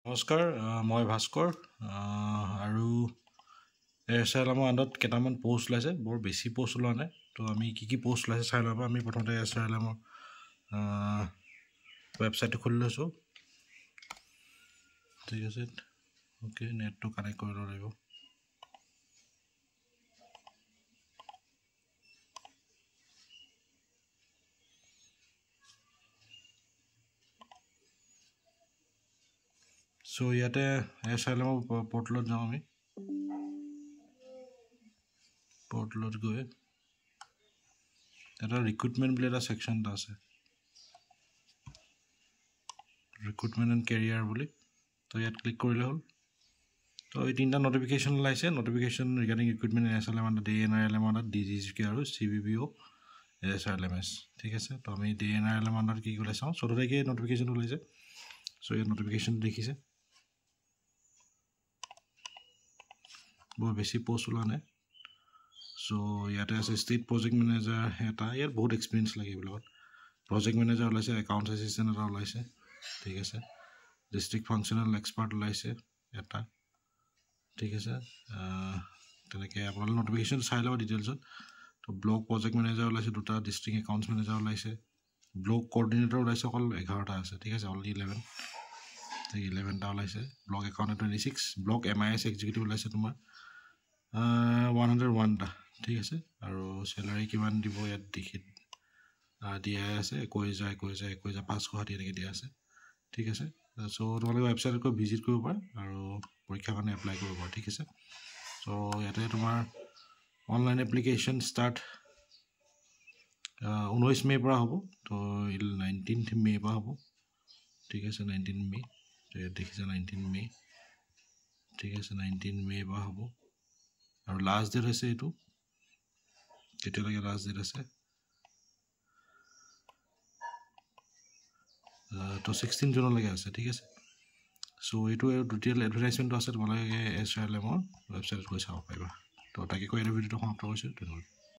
নমস্কাৰ মই ভাস্কৰ আৰু এছআইএমৰ আণ্ডাৰত কেইটামান পোষ্ট ওলাইছে বৰ বেছি পোষ্ট ওলোৱা নাই তো আমি কি পোষ্ট ওলাইছে চাই ল'ব আমি প্ৰথমতে এছআইএমৰ ৱেবছাইটটো খুলি লৈছোঁ ঠিক আছে ওকে নেটটো কানেক্ট কৰি ল'ব লাগিব সো ইয়াতে এছআইএমৰ পৰ্টেলত যাওঁ আমি পৰ্টেলত গৈ এটা ৰিক্ৰুটমেণ্ট বুলি এটা ছেকশ্যন এটা আছে ৰিক্ৰুটমেণ্ট এণ্ড কেৰিয়াৰ বুলি তো ইয়াত ক্লিক কৰিলে হ'ল তো এই তিনিটা নটিফিকেশ্যন ওলাইছে নটিফিকেশ্যন ৰিগাৰ্ডিং ৰিক্ৰুটমেণ্ট এছআইএম আণ্ডাৰ DNRLM আণ্ডাৰ DGCK আৰু CBBO SRLMS ঠিক আছে তো আমি DNRLM আণ্ডাৰ কি ওলাই চাওঁ 14 তাৰিখে নটিফিকেশ্যন ওলাইছে সো ইয়াত নটিফিকেশ্যন দেখিছে বৰ বেছি পোষ্ট ওলোৱা নাই সো ইয়াতে আছে ষ্টেট প্ৰজেক্ট মেনেজাৰ এটা ইয়াত বহুত এক্সপিৰিয়েঞ্চ লাগে এইবিলাকত প্ৰজেক্ট মেনেজাৰ ওলাইছে একাউণ্টছ এছিষ্টেণ্ট এটা ওলাইছে ঠিক আছে ডিষ্ট্ৰিক্ট ফাংচনেল এক্সপাৰ্ট ওলাইছে এটা ঠিক আছে তেনেকৈ আপোনালোকে নটিফিকেশ্যন চাই ল'ব ডিটেইলছত তো ব্লক প্ৰজেক্ট মেনেজাৰ ওলাইছে দুটা ডিষ্ট্ৰিক্ট একাউণ্টছ মেনেজাৰ ওলাইছে ব্লক কোঅৰ্ডিনেটৰ ওলাইছে অকল 11টা আছে ঠিক আছে অলৰেডি 11টা ওলাইছে block account 26 block MIS executive ওলাইছে তোমাৰ 101টা ঠিক আছে আৰু চেলাৰী কিমান দিব ইয়াত দিয়া আছে 21,500 এনেকৈ দিয়া আছে ঠিক আছে সো তোমালোকে ৱেবছাইটত গৈ ভিজিট কৰিব পাৰা আৰু পৰীক্ষাৰ কাৰণে এপ্লাই কৰিব পাৰা ঠিক আছে সো ইয়াতে তোমাৰ অনলাইন এপ্লিকেশ্যন ষ্টাৰ্ট 19 মে'ৰ পৰা হ'ব তো 19 মে'ৰ পৰা হ'ব ঠিক আছে 19 মে' তো ইয়াত দেখিছে 19 মে' ঠিক আছে 19 মে'ৰ পৰা হ'ব আৰু লাষ্ট ডেট হৈছে এইটো কেতিয়ালৈকে লাষ্ট ডেট আছে তো 16 জুনলৈকে আছে ঠিক আছে সো এইটো ডিটেইল এডভাৰটাইজমেণ্টটো আছে তোমালোকে এছআইএমৰ ৱেবছাইটত গৈ চাব পাৰিবা তো তাকে কৈ এইটো ভিডিঅ'টো সমাপ্ত কৰিছোঁ ধন্যবাদ